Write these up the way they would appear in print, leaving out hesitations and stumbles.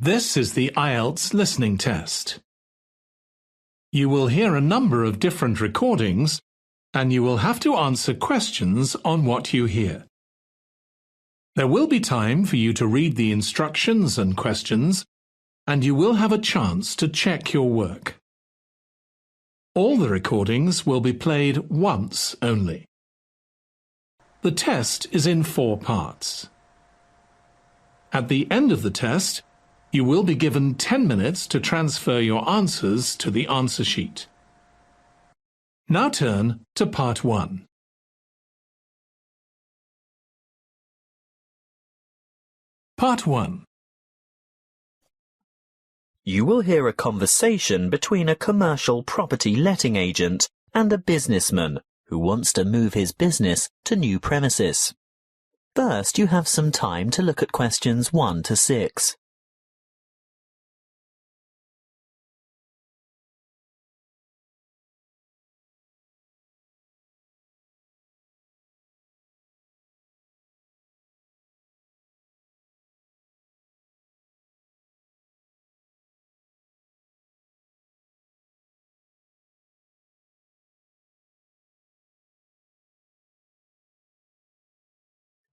This is the IELTS listening test. You will hear a number of different recordings, and you will have to answer questions on what you hear. There will be time for you to read the instructions and questions, and you will have a chance to check your work. All the recordings will be played once only. The test is in 4 parts. At the end of the test, you will be given 10 minutes to transfer your answers to the answer sheet. Now turn to Part 1. Part 1. You will hear a conversation between a commercial property letting agent and a businessman who wants to move his business to new premises. First, you have some time to look at questions 1 to 6.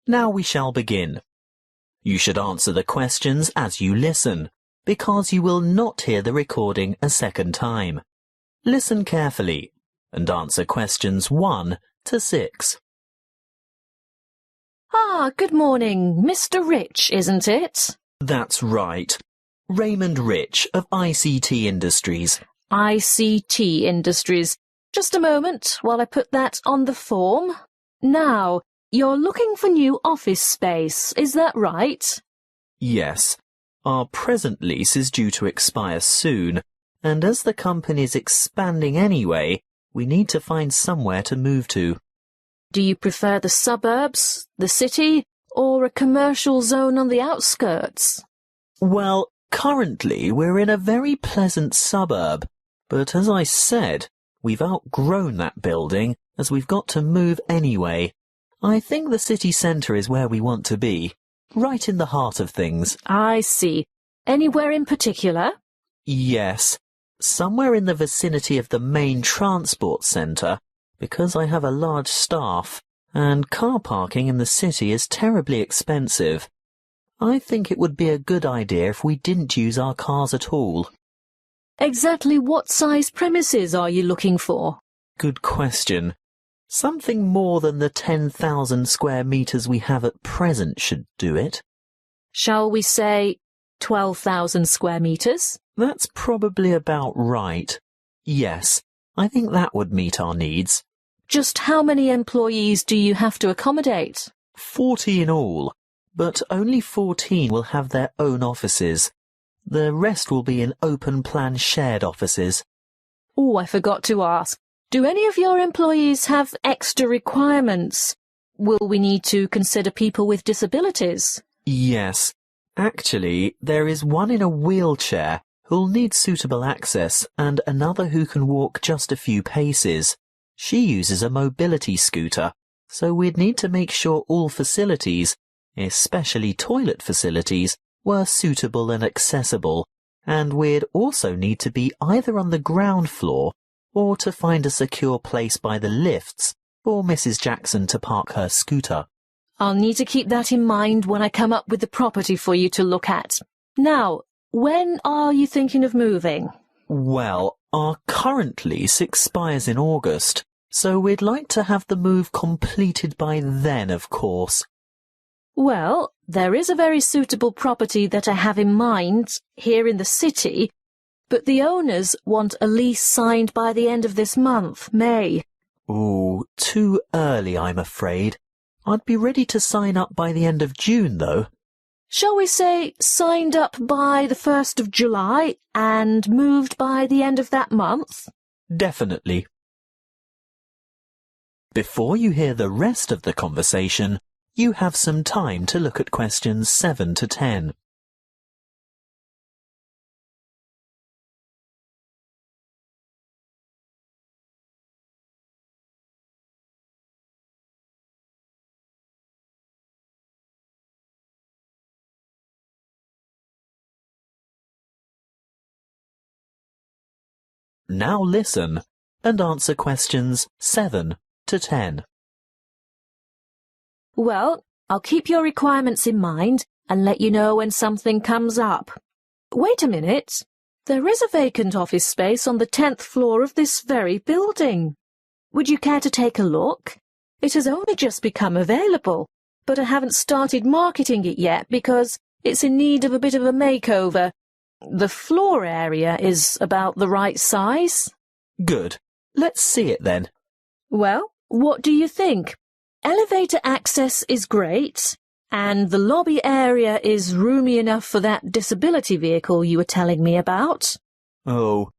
Now we shall begin. You should answer the questions as you listen, because you will not hear the recording a second time. Listen carefully and answer questions 1 to 6. Good morning. Mr. Rich, isn't it? That's right. Raymond Rich of ICT Industries. ICT Industries. Just a moment while I put that on the form. Now, you're looking for new office space, is that right? Yes. Our present lease is due to expire soon, and as the company's expanding anyway, we need to find somewhere to move to. Do you prefer the suburbs, the city, or a commercial zone on the outskirts? Well, currently we're in a very pleasant suburb, but as I said, we've outgrown that building as we've got to move anyway. I think the city centre is where we want to be, right in the heart of things. I see. Anywhere in particular? Yes, somewhere in the vicinity of the main transport centre, because I have a large staff, and car parking in the city is terribly expensive. I think it would be a good idea if we didn't use our cars at all. Exactly what size premises are you looking for? Good question. Something more than the 10,000 square metres we have at present should do it. Shall we say 12,000 square metres? That's probably about right. Yes, I think that would meet our needs. Just how many employees do you have to accommodate? 40 in all, but only 14 will have their own offices. The rest will be in open-plan shared offices. Oh, I forgot to ask. Do any of your employees have extra requirements? Will we need to consider people with disabilities? Yes. Actually, there is one in a wheelchair who'll need suitable access and another who can walk just a few paces. She uses a mobility scooter, so we'd need to make sure all facilities, especially toilet facilities, were suitable and accessible, and we'd also need to be either on the ground floor or to find a secure place by the lifts for Mrs. Jackson to park her scooter. I'll need to keep that in mind when I come up with the property for you to look at. Now, when are you thinking of moving? Well, our current lease expires in August, so we'd like to have the move completed by then, of course. Well, there is a very suitable property that I have in mind here in the city, but the owners want a lease signed by the end of this month, May. Ooh, too early, I'm afraid. I'd be ready to sign up by the end of June, though. Shall we say signed up by the 1st of July and moved by the end of that month? Definitely. Before you hear the rest of the conversation, you have some time to look at questions 7 to 10. Now listen and answer questions 7 to 10. Well, I'll keep your requirements in mind and let you know when something comes up. Wait a minute. There is a vacant office space on the 10th floor of this very building. Would you care to take a look? It has only just become available, but I haven't started marketing it yet because it's in need of a bit of a makeover. The floor area is about the right size. Good. Let's see it then. Well, what do you think? Elevator access is great, and the lobby area is roomy enough for that disability vehicle you were telling me about. Oh,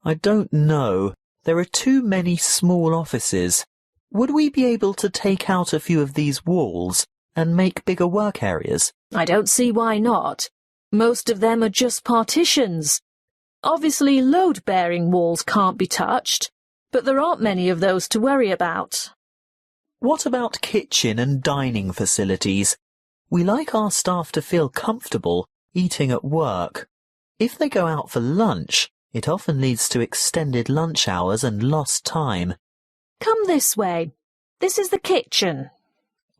I don't know. There are too many small offices. Would we be able to take out a few of these walls and make bigger work areas? I don't see why not. Most of them are just partitions. Obviously, load-bearing walls can't be touched, but there aren't many of those to worry about. What about kitchen and dining facilities? We like our staff to feel comfortable eating at work. If they go out for lunch, it often leads to extended lunch hours and lost time. Come this way. This is the kitchen.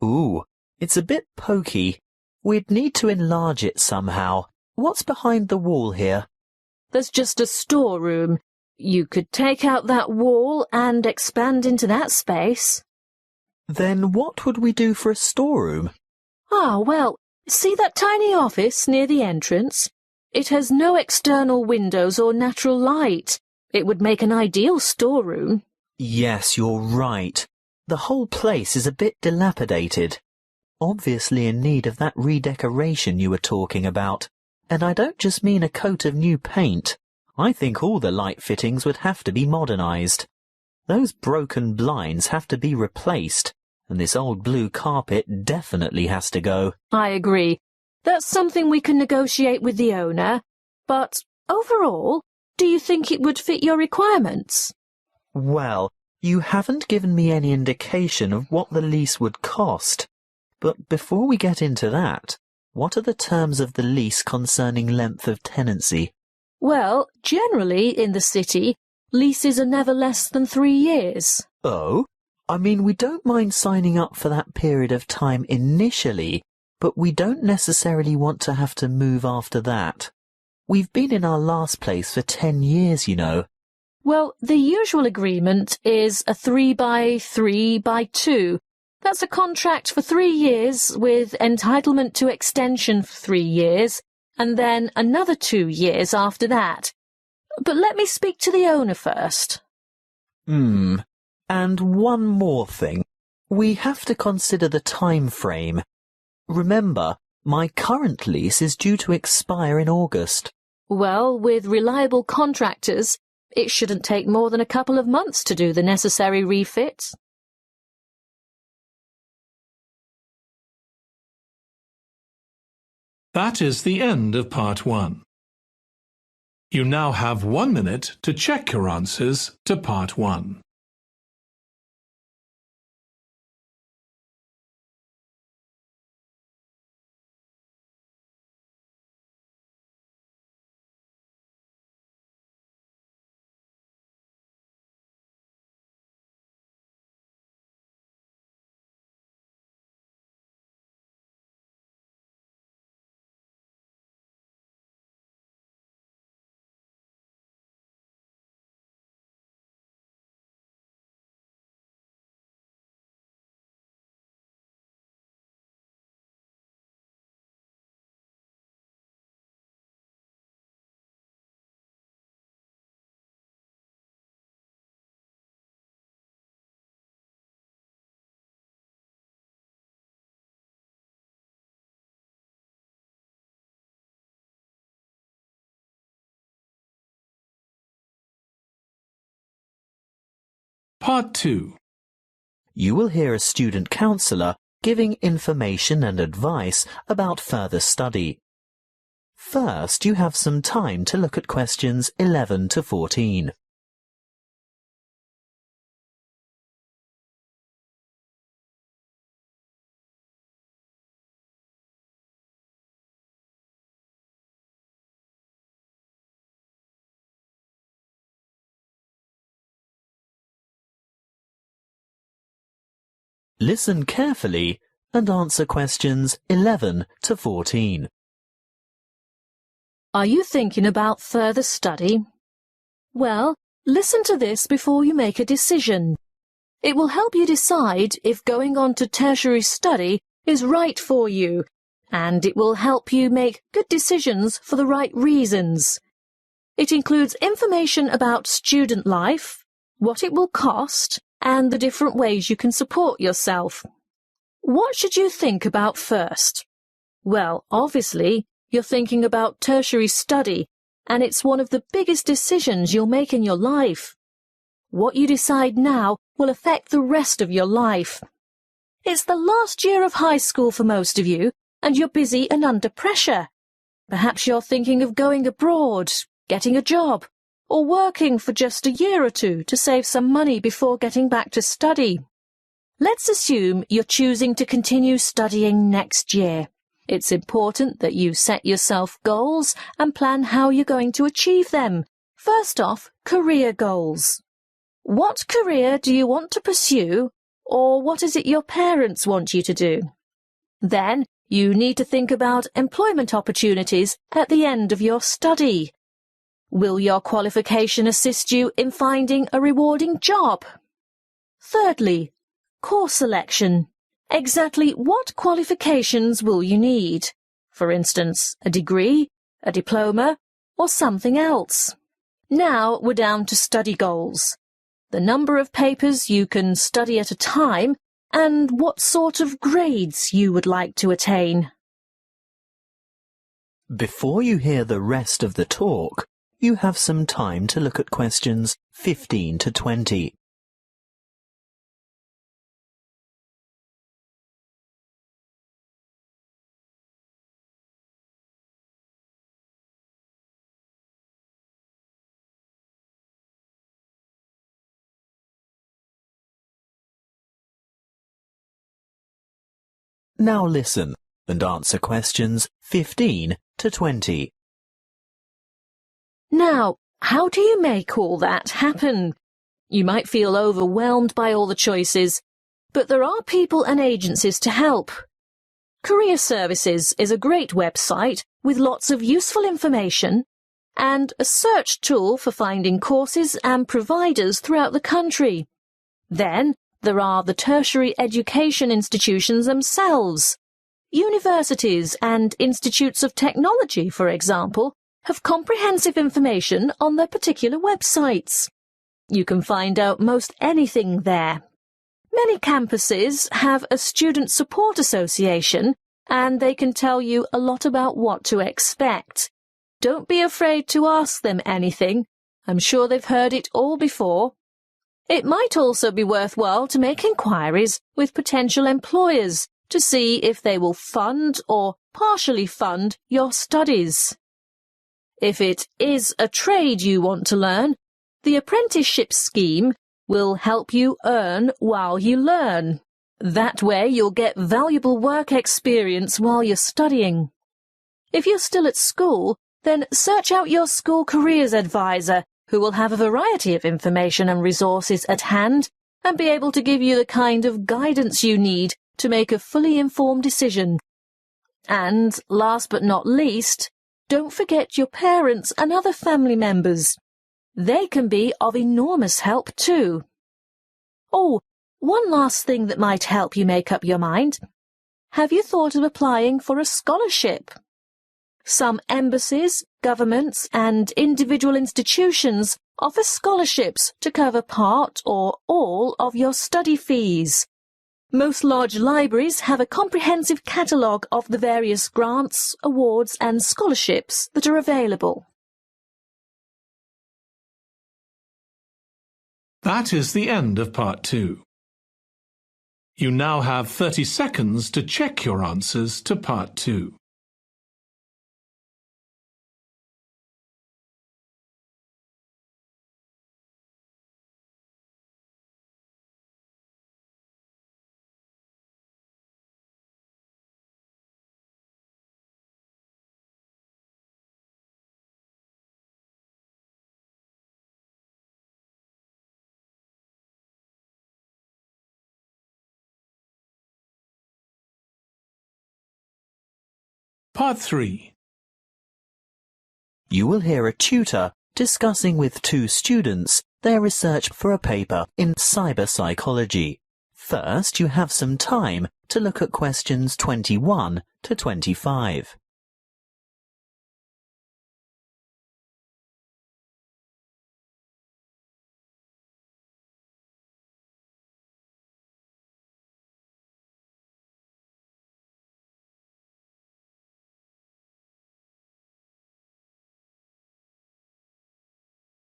Ooh, it's a bit pokey. We'd need to enlarge it somehow. What's behind the wall here? There's just a storeroom. You could take out that wall and expand into that space. Then what would we do for a storeroom? Well, see that tiny office near the entrance? It has no external windows or natural light. It would make an ideal storeroom. Yes, you're right. The whole place is a bit dilapidated. Obviously in need of that redecoration you were talking about. And I don't just mean a coat of new paint. I think all the light fittings would have to be modernized. Those broken blinds have to be replaced, and this old blue carpet definitely has to go. I agree. That's something we can negotiate with the owner. But overall, do you think it would fit your requirements? Well, you haven't given me any indication of what the lease would cost. But before we get into that, what are the terms of the lease concerning length of tenancy? Well, generally in the city, leases are never less than 3 years. Oh? I mean, we don't mind signing up for that period of time initially, but we don't necessarily want to have to move after that. We've been in our last place for 10 years, you know. Well, the usual agreement is a 3x3x2. That's a contract for 3 years with entitlement to extension for 3 years, and then another 2 years after that. But let me speak to the owner first. And one more thing. We have to consider the time frame. Remember, my current lease is due to expire in August. Well, with reliable contractors, it shouldn't take more than a couple of months to do the necessary refits. That is the end of part 1. You now have 1 minute to check your answers to part 1. Part 2. You will hear a student counsellor giving information and advice about further study. First, you have some time to look at questions 11 to 14. Listen carefully and answer questions 11 to 14. Are you thinking about further study? Well, listen to this before you make a decision. It will help you decide if going on to tertiary study is right for you, and it will help you make good decisions for the right reasons. It includes information about student life, what it will cost, and the different ways you can support yourself. What should you think about first? Well, obviously, you're thinking about tertiary study, and it's one of the biggest decisions you'll make in your life. What you decide now will affect the rest of your life. It's the last year of high school for most of you, and you're busy and under pressure. Perhaps you're thinking of going abroad, getting a job, or working for just a year or two to save some money before getting back to study. Let's assume you're choosing to continue studying next year. It's important that you set yourself goals and plan how you're going to achieve them. First off, career goals. What career do you want to pursue, or what is it your parents want you to do? Then, you need to think about employment opportunities at the end of your study. Will your qualification assist you in finding a rewarding job? Thirdly, course selection. Exactly what qualifications will you need? For instance, a degree, a diploma, or something else. Now we're down to study goals. The number of papers you can study at a time, and what sort of grades you would like to attain. Before you hear the rest of the talk, you have some time to look at questions 15 to 20. Now listen and answer questions 15 to 20. Now, how do you make all that happen? You might feel overwhelmed by all the choices, but there are people and agencies to help. Career Services is a great website with lots of useful information and a search tool for finding courses and providers throughout the country. Then, there are the tertiary education institutions themselves. Universities and institutes of technology, for example, have comprehensive information on their particular websites. You can find out most anything there. Many campuses have a student support association, and they can tell you a lot about what to expect. Don't be afraid to ask them anything. I'm sure they've heard it all before. It might also be worthwhile to make inquiries with potential employers to see if they will fund or partially fund your studies. If it is a trade you want to learn, the apprenticeship scheme will help you earn while you learn. That way you'll get valuable work experience while you're studying. If you're still at school, then search out your school careers advisor, who will have a variety of information and resources at hand and be able to give you the kind of guidance you need to make a fully informed decision. And, last but not least, don't forget your parents and other family members. They can be of enormous help too. Oh, one last thing that might help you make up your mind. Have you thought of applying for a scholarship? Some embassies, governments, and individual institutions offer scholarships to cover part or all of your study fees. Most large libraries have a comprehensive catalogue of the various grants, awards, and scholarships that are available. That is the end of part 2. You now have 30 seconds to check your answers to part 2. Part 3. You will hear a tutor discussing with two students their research for a paper in cyber psychology. First, you have some time to look at questions 21 to 25.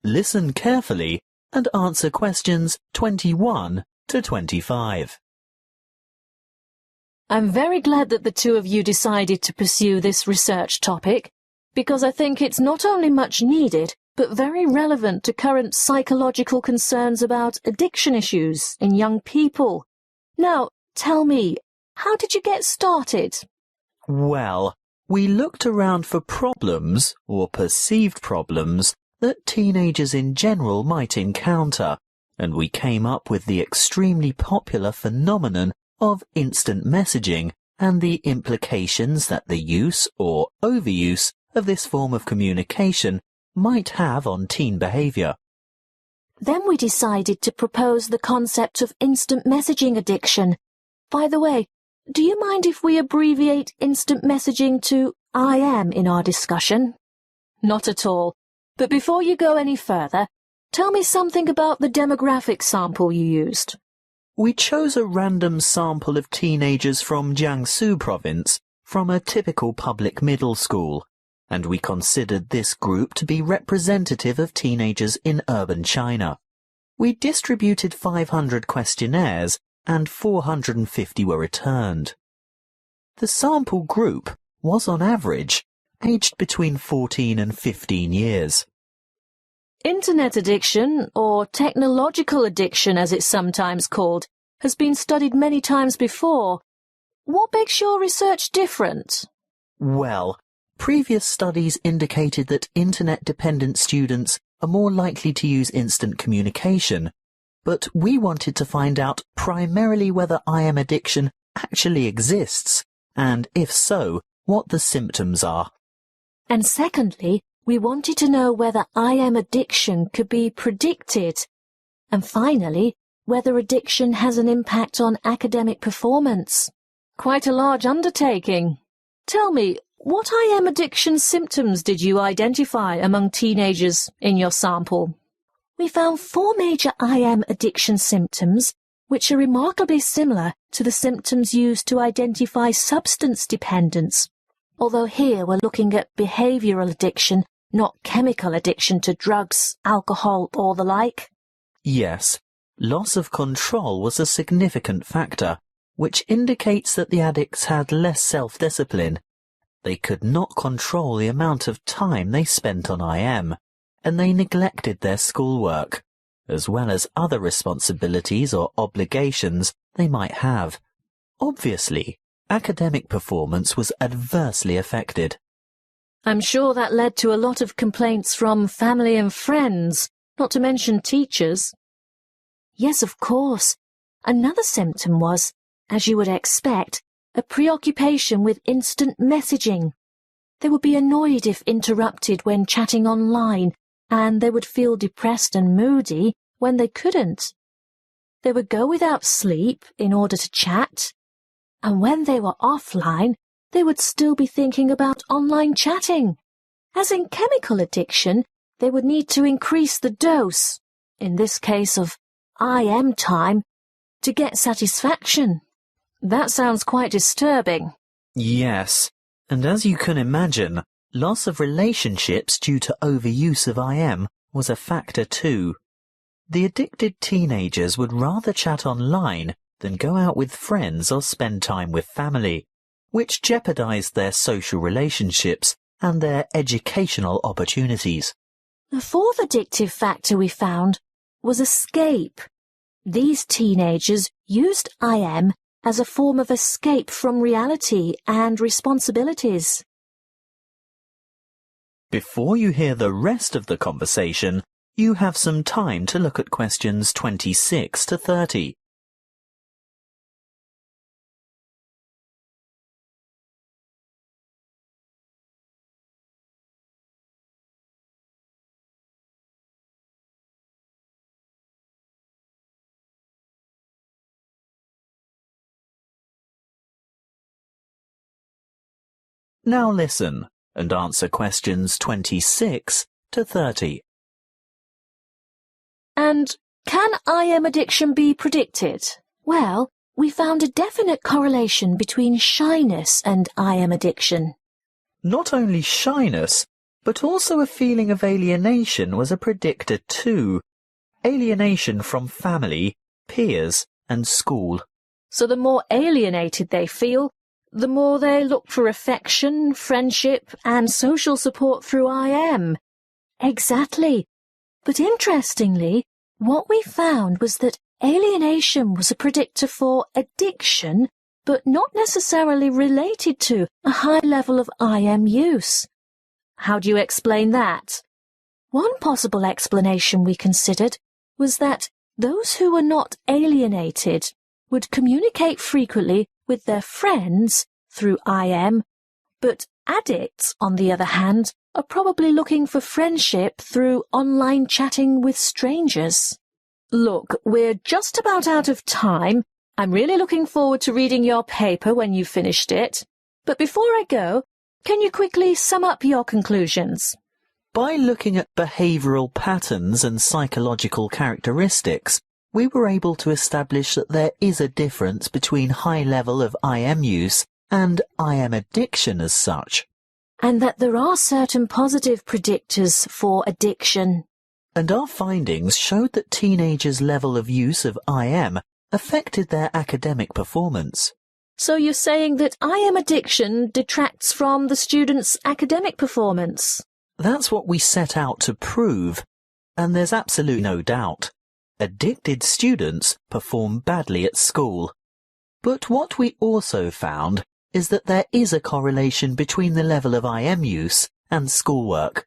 Listen carefully and answer questions 21 to 25. I'm very glad that the two of you decided to pursue this research topic, because I think it's not only much needed, but very relevant to current psychological concerns about addiction issues in young people. Now, tell me, how did you get started? Well, we looked around for problems, or perceived problems, that teenagers in general might encounter, and we came up with the extremely popular phenomenon of instant messaging and the implications that the use or overuse of this form of communication might have on teen behaviour. Then we decided to propose the concept of instant messaging addiction. By the way, do you mind if we abbreviate instant messaging to IM in our discussion? Not at all. But before you go any further, tell me something about the demographic sample you used. We chose a random sample of teenagers from Jiangsu province from a typical public middle school, and we considered this group to be representative of teenagers in urban China. We distributed 500 questionnaires and 450 were returned. The sample group was on average aged between 14 and 15 years. Internet addiction, or technological addiction as it's sometimes called, has been studied many times before. What makes your research different? Well, previous studies indicated that internet-dependent students are more likely to use instant communication, but we wanted to find out primarily whether IM addiction actually exists, and if so, what the symptoms are. And secondly, we wanted to know whether IM addiction could be predicted. And finally, whether addiction has an impact on academic performance. Quite a large undertaking. Tell me, what IM addiction symptoms did you identify among teenagers in your sample? We found 4 major IM addiction symptoms, which are remarkably similar to the symptoms used to identify substance dependence. Although here we're looking at behavioural addiction, not chemical addiction to drugs, alcohol, or the like. Yes, loss of control was a significant factor, which indicates that the addicts had less self-discipline. They could not control the amount of time they spent on IM, and they neglected their schoolwork, as well as other responsibilities or obligations they might have. Obviously, academic performance was adversely affected. I'm sure that led to a lot of complaints from family and friends, not to mention teachers. Yes, of course. Another symptom was, as you would expect, a preoccupation with instant messaging. They would be annoyed if interrupted when chatting online, and they would feel depressed and moody when they couldn't. They would go without sleep in order to chat, and when they were offline, they would still be thinking about online chatting. As in chemical addiction, they would need to increase the dose, in this case of IM time, to get satisfaction. That sounds quite disturbing. Yes, and as you can imagine, loss of relationships due to overuse of IM was a factor too. The addicted teenagers would rather chat online than go out with friends or spend time with family, which jeopardized their social relationships and their educational opportunities. The fourth addictive factor we found was escape. These teenagers used IM as a form of escape from reality and responsibilities. Before you hear the rest of the conversation, you have some time to look at questions 26 to 30. Now listen and answer questions 26 to 30. And can IM addiction be predicted? Well, we found a definite correlation between shyness and IM addiction. Not only shyness, but also a feeling of alienation was a predictor too. Alienation from family, peers, and school. So the more alienated they feel, the more they look for affection, friendship, and social support through IM. Exactly. But interestingly, what we found was that alienation was a predictor for addiction, but not necessarily related to a high level of IM use. How do you explain that? One possible explanation we considered was that those who were not alienated would communicate frequently with their friends through IM, but addicts, on the other hand, are probably looking for friendship through online chatting with strangers. Look, we're just about out of time. I'm really looking forward to reading your paper when you've finished it. But before I go, can you quickly sum up your conclusions? By looking at behavioural patterns and psychological characteristics, we were able to establish that there is a difference between high level of IM use and IM addiction as such. And that there are certain positive predictors for addiction. And our findings showed that teenagers' level of use of IM affected their academic performance. So you're saying that IM addiction detracts from the students' academic performance? That's what we set out to prove, and there's absolutely no doubt. Addicted students perform badly at school. But what we also found is that there is a correlation between the level of IM use and schoolwork.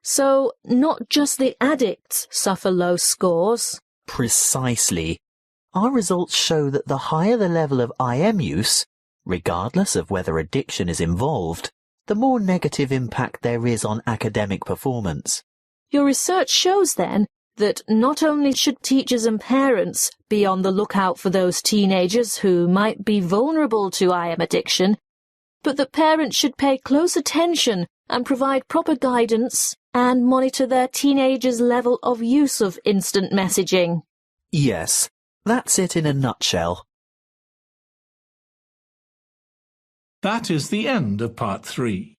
So not just the addicts suffer low scores? Precisely. Our results show that the higher the level of IM use, regardless of whether addiction is involved, the more negative impact there is on academic performance. Your research shows then that not only should teachers and parents be on the lookout for those teenagers who might be vulnerable to IM addiction, but that parents should pay close attention and provide proper guidance and monitor their teenagers' level of use of instant messaging. Yes, that's it in a nutshell. That is the end of part 3.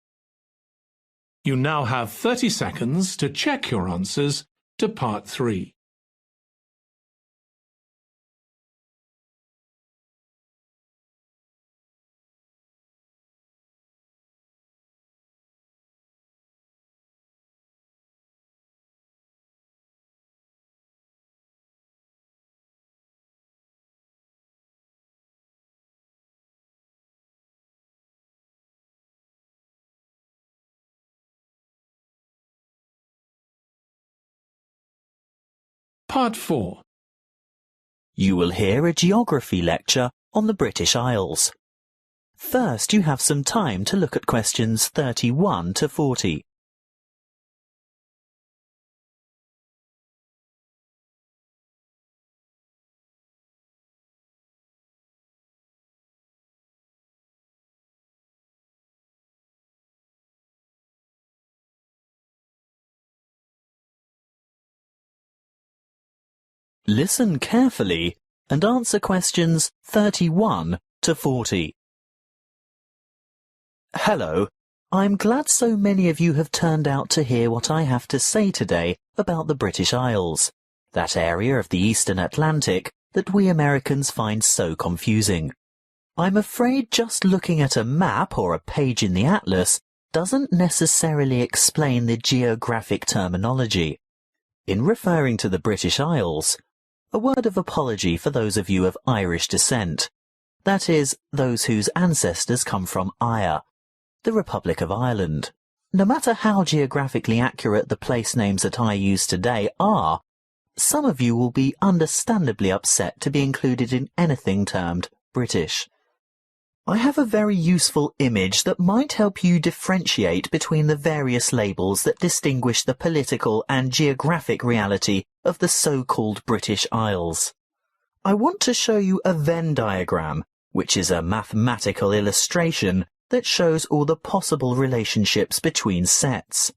You now have 30 seconds to check your answers to part 3. Part 4. You will hear a geography lecture on the British Isles. First, you have some time to look at questions 31 to 40. Listen carefully and answer questions 31 to 40. Hello, I'm glad so many of you have turned out to hear what I have to say today about the British Isles, that area of the Eastern Atlantic that we Americans find so confusing. I'm afraid just looking at a map or a page in the atlas doesn't necessarily explain the geographic terminology. In referring to the British Isles, a word of apology for those of you of Irish descent. That is, those whose ancestors come from Eire, the Republic of Ireland. No matter how geographically accurate the place names that I use today are, some of you will be understandably upset to be included in anything termed British. I have a very useful image that might help you differentiate between the various labels that distinguish the political and geographic reality of the so-called British Isles. I want to show you a Venn diagram, which is a mathematical illustration that shows all the possible relationships between sets.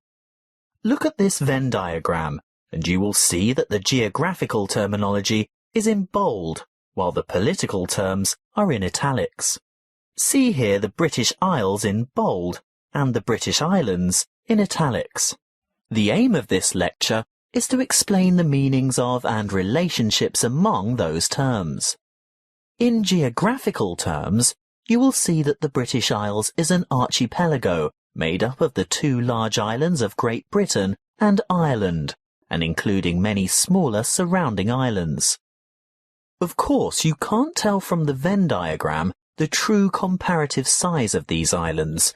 Look at this Venn diagram, and you will see that the geographical terminology is in bold, while the political terms are in italics. See here the British Isles in bold and the British Islands in italics. The aim of this lecture is to explain the meanings of and relationships among those terms. In geographical terms, you will see that the British Isles is an archipelago made up of the two large islands of Great Britain and Ireland, and including many smaller surrounding islands. Of course, you can't tell from the Venn diagram the true comparative size of these islands.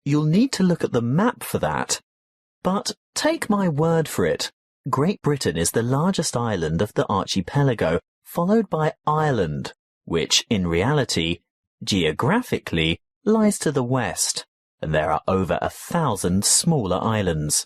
You'll need to look at the map for that. But take my word for it, Great Britain is the largest island of the archipelago, followed by Ireland, which in reality, geographically, lies to the west, and there are over 1,000 smaller islands.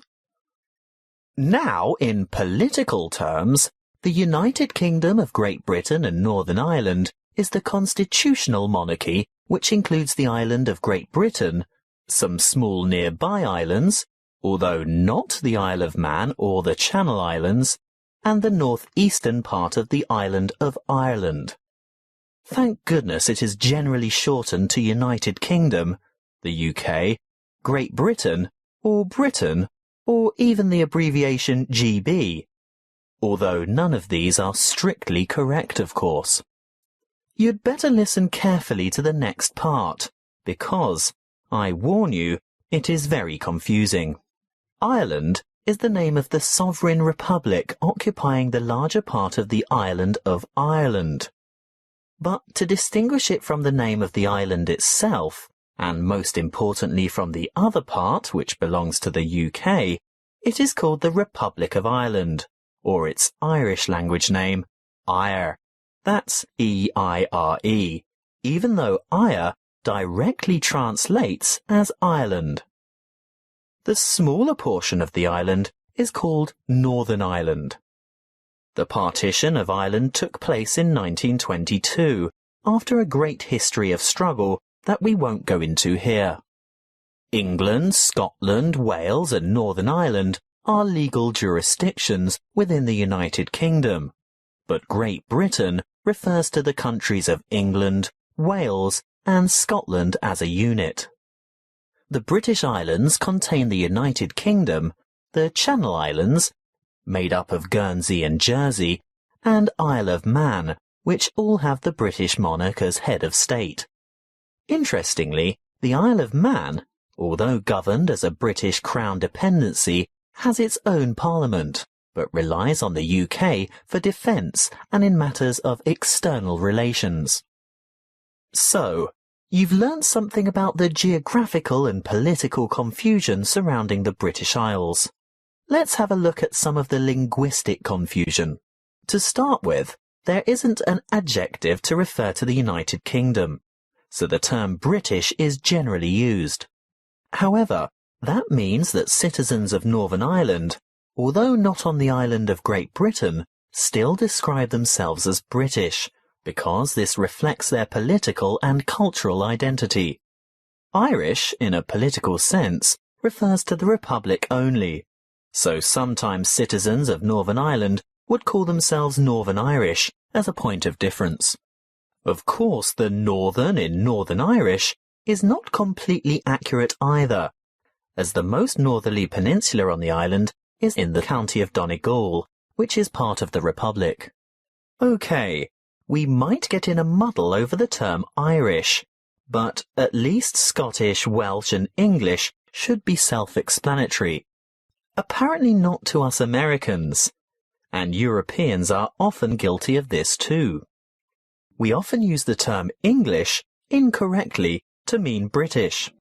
Now, in political terms, the United Kingdom of Great Britain and Northern Ireland is the constitutional monarchy, which includes the island of Great Britain, some small nearby islands, although not the Isle of Man or the Channel Islands, and the northeastern part of the island of Ireland. Thank goodness it is generally shortened to United Kingdom, the UK, Great Britain, or even the abbreviation GB, although none of these are strictly correct, of course. You'd better listen carefully to the next part, because, I warn you, it is very confusing. Ireland is the name of the sovereign republic occupying the larger part of the island of Ireland. But to distinguish it from the name of the island itself, and most importantly from the other part which belongs to the UK, it is called the Republic of Ireland, or its Irish language name, Eire. That's E-I-R-E, even though Eire directly translates as Ireland. The smaller portion of the island is called Northern Ireland. The partition of Ireland took place in 1922, after a great history of struggle that we won't go into here. England, Scotland, Wales and Northern Ireland are legal jurisdictions within the United Kingdom, but Great Britain refers to the countries of England, Wales and Scotland as a unit. The British Islands contain the United Kingdom, the Channel Islands, made up of Guernsey and Jersey, and Isle of Man, which all have the British monarch as head of state. Interestingly, the Isle of Man, although governed as a British Crown dependency, has its own parliament, but relies on the UK for defence and in matters of external relations. So, you've learnt something about the geographical and political confusion surrounding the British Isles. Let's have a look at some of the linguistic confusion. To start with, there isn't an adjective to refer to the United Kingdom, so the term British is generally used. However, that means that citizens of Northern Ireland, although not on the island of Great Britain, still describe themselves as British, because this reflects their political and cultural identity. Irish, in a political sense, refers to the Republic only, so sometimes citizens of Northern Ireland would call themselves Northern Irish as a point of difference. Of course, the Northern in Northern Irish is not completely accurate either, as the most northerly peninsula on the island is in the county of Donegal, which is part of the Republic. Okay, we might get in a muddle over the term Irish, but at least Scottish, Welsh and English should be self-explanatory. Apparently not to us Americans, and Europeans are often guilty of this too. We often use the term English incorrectly to mean British.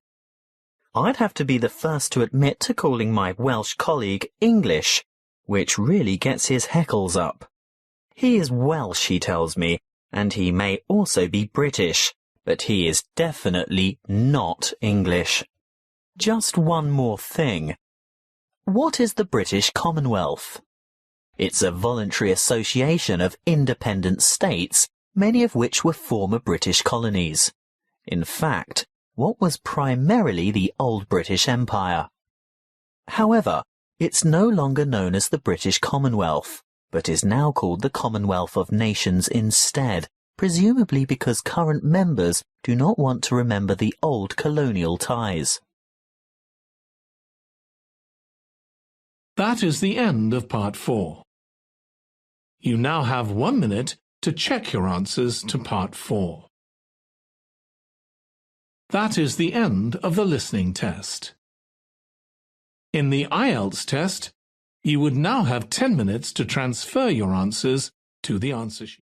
I'd have to be the first to admit to calling my Welsh colleague English, which really gets his heckles up. He is Welsh, he tells me, and he may also be British, but he is definitely not English. Just one more thing. What is the British Commonwealth? It's a voluntary association of independent states, many of which were former British colonies. In fact, what was primarily the old British Empire. However, it's no longer known as the British Commonwealth, but is now called the Commonwealth of Nations instead, presumably because current members do not want to remember the old colonial ties. That is the end of Part 4. You now have 1 minute to check your answers to Part 4. That is the end of the listening test. In the IELTS test, you would now have 10 minutes to transfer your answers to the answer sheet.